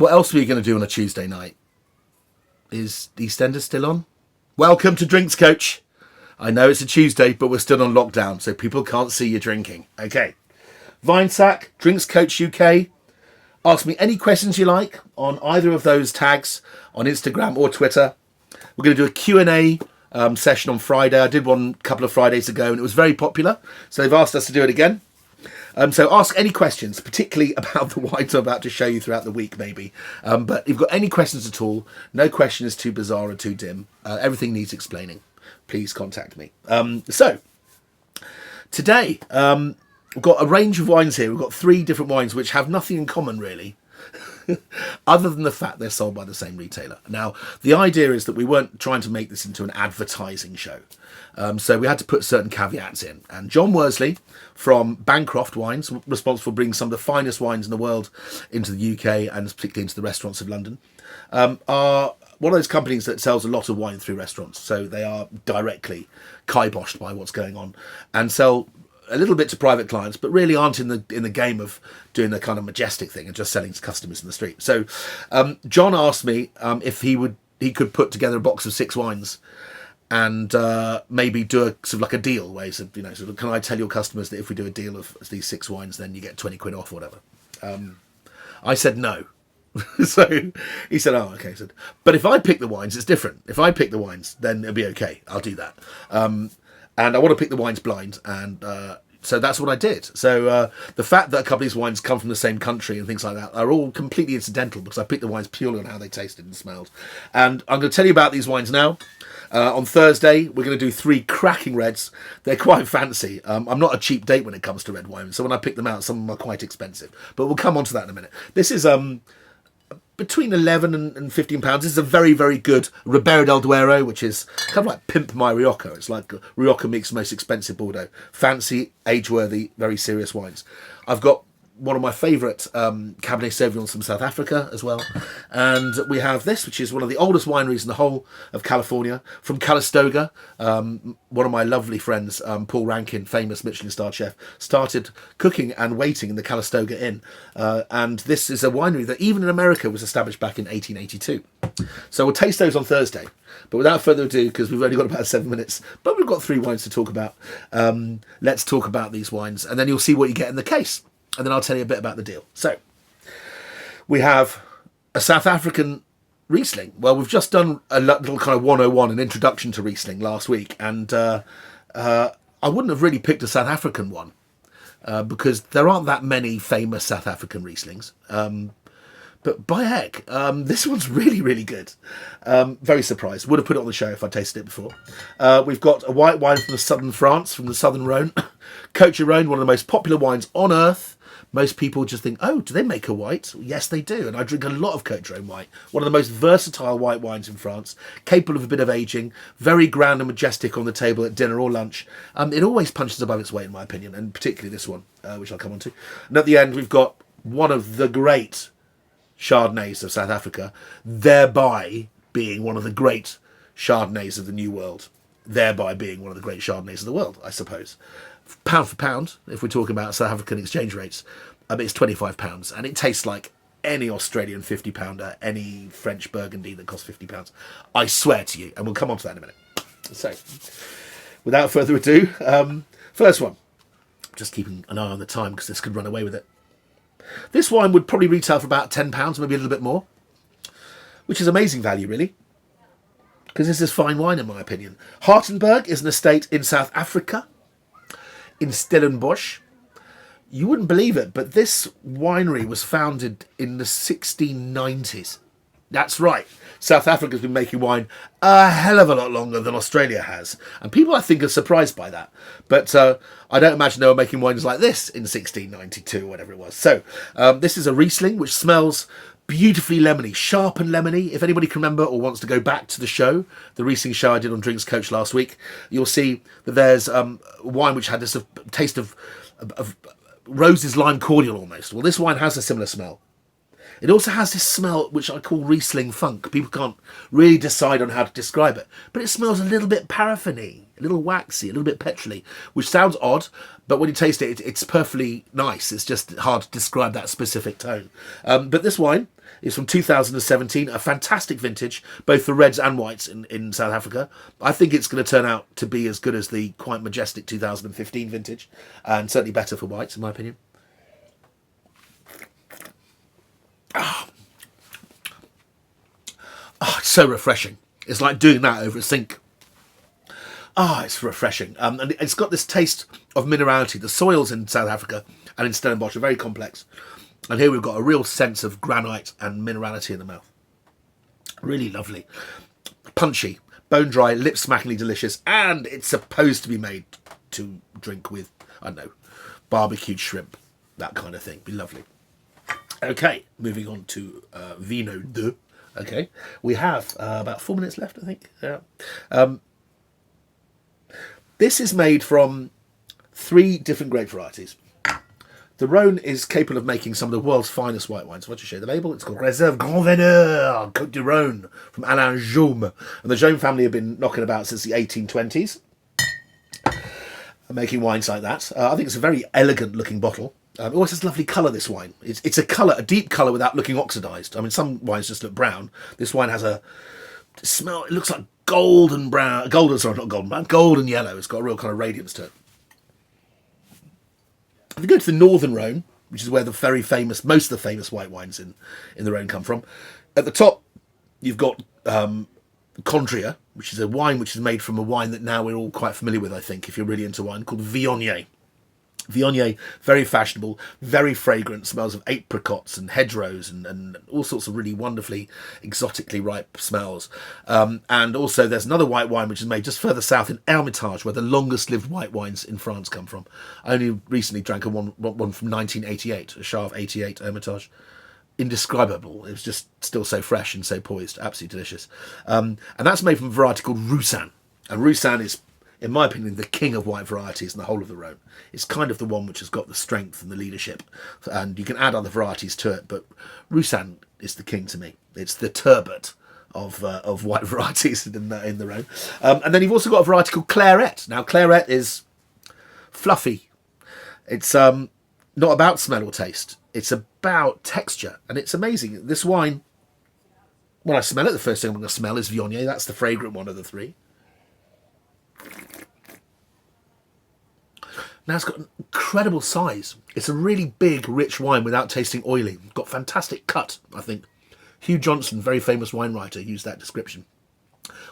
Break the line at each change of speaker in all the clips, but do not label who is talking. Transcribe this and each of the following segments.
What else are we going to do on a Tuesday night? Is EastEnders still on? Welcome to Drinks Coach. I know it's a Tuesday, but we're still on lockdown, so people can't see you drinking. Okay. Vinesack, Drinks Coach UK. Ask me any questions you like on either of those tags on Instagram or Twitter. We're going to do a Q&A session on Friday. I did one a couple of Fridays ago and it was very popular. So they've asked us to do it again. So ask any questions, particularly about the wines I'm about to show you throughout the week, maybe. But if you've got any questions at all, no question is too bizarre or too dim. Everything needs explaining. Please contact me. So today, we've got a range of wines here. We've got 3 different wines which have nothing in common, really, other than the fact they're sold by the same retailer. Now, the idea is that we weren't trying to make this into an advertising show. So we had to put certain caveats in. And John Worsley from Bancroft Wines, responsible for bringing some of the finest wines in the world into the UK and particularly into the restaurants of London, are one of those companies that sells a lot of wine through restaurants. So they are directly kiboshed by what's going on and sell a little bit to private clients, but really aren't in the game of doing the kind of majestic thing and just selling to customers in the street. So John asked me if he could put together a box of 6 wines and maybe do a sort of like a deal where he said, you know, sort of, can I tell your customers that if we do a deal of these 6 wines, then you get 20 quid off or whatever? I said no. So he said, oh, okay. He said, but if I pick the wines, it's different. If I pick the wines, then it'll be okay. I'll do that. And I want to pick the wines blind. And so that's what I did. So the fact that a couple of these wines come from the same country and things like that are all completely incidental because I picked the wines purely on how they tasted and smelled. And I'm going to tell you about these wines now. On Thursday, we're going to do 3 cracking reds. They're quite fancy. I'm not a cheap date when it comes to red wine. So when I pick them out, some of them are quite expensive. But we'll come on to that in a minute. This is between 11 and 15 pounds. This is a very, very good Ribera del Duero, which is kind of like Pimp My Rioja. It's like Rioja meets most expensive Bordeaux. Fancy, age-worthy, very serious wines. I've got one of my favourite Cabernet Sauvignons from South Africa as well. And we have this, which is one of the oldest wineries in the whole of California, from Calistoga. One of my lovely friends, Paul Rankin, famous Michelin-starred chef, started cooking and waiting in the Calistoga Inn. And this is a winery that even in America was established back in 1882. So we'll taste those on Thursday. But without further ado, because we've only got about 7 minutes, but we've got 3 wines to talk about, let's talk about these wines. And then you'll see what you get in the case. And then I'll tell you a bit about the deal. So, we have a South African Riesling. Well, we've just done a little kind of 101, an introduction to Riesling last week. And I wouldn't have really picked a South African one because there aren't that many famous South African Rieslings. But by heck, this one's really, really good. Very surprised. Would have put it on the show if I tasted it before. We've got a white wine from the southern France, from the southern Rhone. Côtes du Rhône, one of the most popular wines on earth. Most people just think, oh, do they make a white? Yes, they do. And I drink a lot of Côtes du Rhône white. One of the most versatile white wines in France. Capable of a bit of aging. Very grand and majestic on the table at dinner or lunch. It always punches above its weight, in my opinion. And particularly this one, which I'll come on to. And at the end, we've got one of the great Chardonnays of South Africa. Thereby being one of the great Chardonnays of the New World. Thereby being one of the great Chardonnays of the world, I suppose. Pound for pound, if we're talking about South African exchange rates, it's £25, and it tastes like any Australian 50-pounder, any French Burgundy that costs £50. I swear to you, and we'll come on to that in a minute. So, without further ado, first one. Just keeping an eye on the time because this could run away with it. This wine would probably retail for about £10, maybe a little bit more, which is amazing value, really, because this is fine wine, in my opinion. Hartenberg is an estate in South Africa, in Stellenbosch. You wouldn't believe it, but this winery was founded in the 1690s. That's right. South Africa's been making wine a hell of a lot longer than Australia has. And people, I think, are surprised by that. But I don't imagine they were making wines like this in 1692 or whatever it was. So this is a Riesling, which smells beautifully lemony, sharp and lemony. If anybody can remember or wants to go back to the show, the Riesling show I did on Drinks Coach last week, you'll see that there's wine which had this taste of roses lime cordial almost. Well, this wine has a similar smell. It also has this smell which I call Riesling funk. People can't really decide on how to describe it, but it smells a little bit paraffin-y, a little waxy, a little bit petrol-y, which sounds odd, but when you taste it, it's perfectly nice. It's just hard to describe that specific tone. But this wine is from 2017, a fantastic vintage, both for reds and whites in South Africa. I think it's going to turn out to be as good as the quite majestic 2015 vintage, and certainly better for whites, in my opinion. Oh, it's so refreshing. It's like doing that over a sink. It's refreshing. And it's got this taste of minerality. The soils in South Africa and in Stellenbosch are very complex. And here we've got a real sense of granite and minerality in the mouth. Really lovely. Punchy, bone dry, lip smackingly delicious. And it's supposed to be made to drink with, I don't know, barbecued shrimp, that kind of thing. Be lovely. Okay, moving on to Vino 2. Okay, we have about 4 minutes left, I think. Yeah. This is made from 3 different grape varieties. The Rhône is capable of making some of the world's finest white wines. I'll just show you the label. It's called Réserve Grand Veneur, Côtes du Rhône, from Alain Jaume. And the Jaume family have been knocking about since the 1820s, making wines like that. I think it's a very elegant looking bottle. It always has lovely colour, this wine. It's a colour, a deep colour without looking oxidised. I mean, some wines just look brown. This wine has a smell, it looks like golden brown, golden yellow. It's got a real kind of radiance to it. If you go to the northern Rhône, which is where the very famous, most of the famous white wines in the Rhône come from, at the top you've got Condria, which is a wine which is made from a wine that now we're all quite familiar with, I think, if you're really into wine, called Viognier. Viognier, very fashionable, very fragrant, smells of apricots and hedgerows and all sorts of really wonderfully exotically ripe smells. And also there's another white wine which is made just further south in Hermitage, where the longest lived white wines in France come from. I only recently drank one from 1988, a Chave 88 Hermitage. Indescribable. It was just still so fresh and so poised. Absolutely delicious. And that's made from a variety called Roussanne. And Roussanne is, in my opinion, the king of white varieties in the whole of the Rhône. It's kind of the one which has got the strength and the leadership. And you can add other varieties to it, but Roussanne is the king to me. It's the turbot of white varieties in the Rhône. And then you've also got a variety called Clairette. Now, Clairette is fluffy. It's not about smell or taste. It's about texture, and it's amazing. This wine, when I smell it, the first thing I'm going to smell is Viognier. That's the fragrant one of the 3. Now it's got an incredible size. It's a really big, rich wine without tasting oily. Got fantastic cut, I think. Hugh Johnson, very famous wine writer, used that description.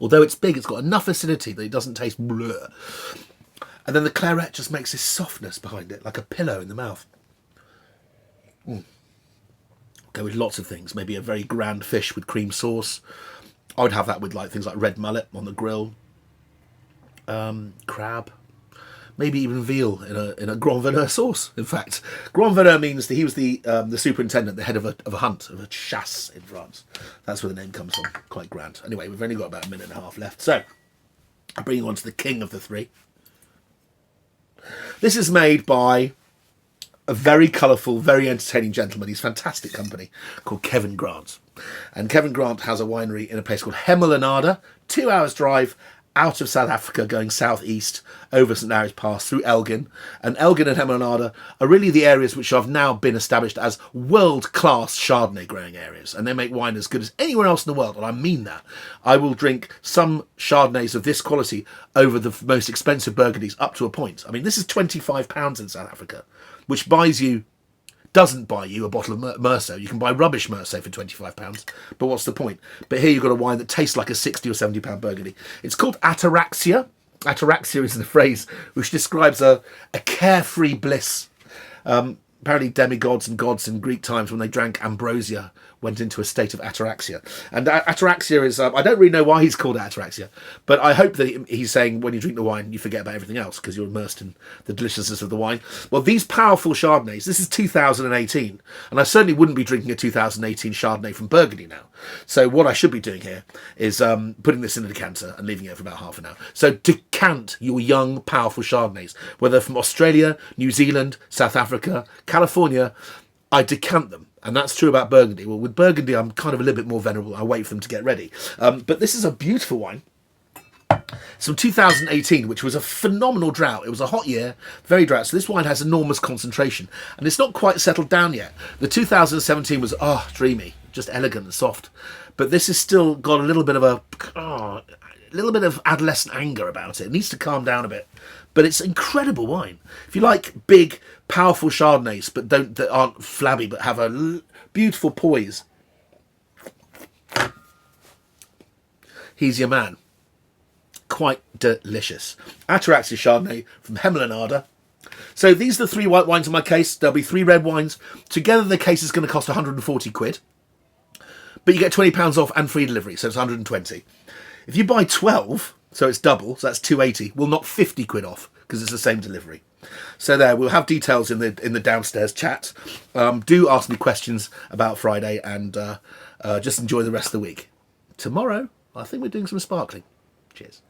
Although it's big, it's got enough acidity that it doesn't taste bleh. And then the Clairette just makes this softness behind it, like a pillow in the mouth. Go with lots of things. Maybe a very grand fish with cream sauce. I would have that with things like red mullet on the grill. Crab. Maybe even veal in a Grand Veneur sauce, in fact. Grand Veneur means that he was the superintendent, the head of a hunt, of a chasse in France. That's where the name comes from. Quite grand. Anyway, we've only got about a minute and a half left. So, I'll bring you on to the king of the 3. This is made by a very colourful, very entertaining gentleman. He's fantastic company, called Kevin Grant. And Kevin Grant has a winery in a place called Hemelanada, 2 hours drive out of South Africa, going southeast over St Mary's Pass through Elgin. And Elgin and Hemelanada are really the areas which have now been established as world-class Chardonnay growing areas. And they make wine as good as anywhere else in the world, and I mean that. I will drink some Chardonnays of this quality over the most expensive Burgundies up to a point. I mean, this is £25 in South Africa, which doesn't buy you a bottle of Meursault. You can buy rubbish Meursault for £25, but what's the point? But here you've got a wine that tastes like a £60 or £70 Burgundy. It's called Ataraxia. Ataraxia is the phrase which describes a carefree bliss. Apparently demigods and gods in Greek times, when they drank ambrosia, went into a state of ataraxia. And ataraxia is, I don't really know why he's called ataraxia, but I hope that he's saying when you drink the wine, you forget about everything else because you're immersed in the deliciousness of the wine. Well, these powerful Chardonnays, this is 2018, and I certainly wouldn't be drinking a 2018 Chardonnay from Burgundy now. So what I should be doing here is putting this in a decanter and leaving it for about half an hour. So decant your young, powerful Chardonnays, whether from Australia, New Zealand, South Africa, California. I decant them. And that's true about Burgundy. Well, with Burgundy, I'm kind of a little bit more venerable. I wait for them to get ready. But this is a beautiful wine. some 2018, which was a phenomenal drought. It was a hot year, very dry. So this wine has enormous concentration, and it's not quite settled down yet. The 2017 was dreamy, just elegant and soft, but this has still got a little bit of adolescent anger about it. It needs to calm down a bit, but it's incredible wine. If you like big, powerful Chardonnays, but that aren't flabby, but have a beautiful poise, he's your man. Quite delicious. Ataraxia Chardonnay from Hemel. So these are the 3 white wines in my case. There'll be 3 red wines. Together the case is going to cost 140 quid. But you get £20 off and free delivery, so it's 120. If you buy 12, so it's double, so that's 280, we'll knock 50 quid off because it's the same delivery. So there, we'll have details in the downstairs chat. Do ask me questions about Friday, and just enjoy the rest of the week. Tomorrow, I think we're doing some sparkling. Cheers.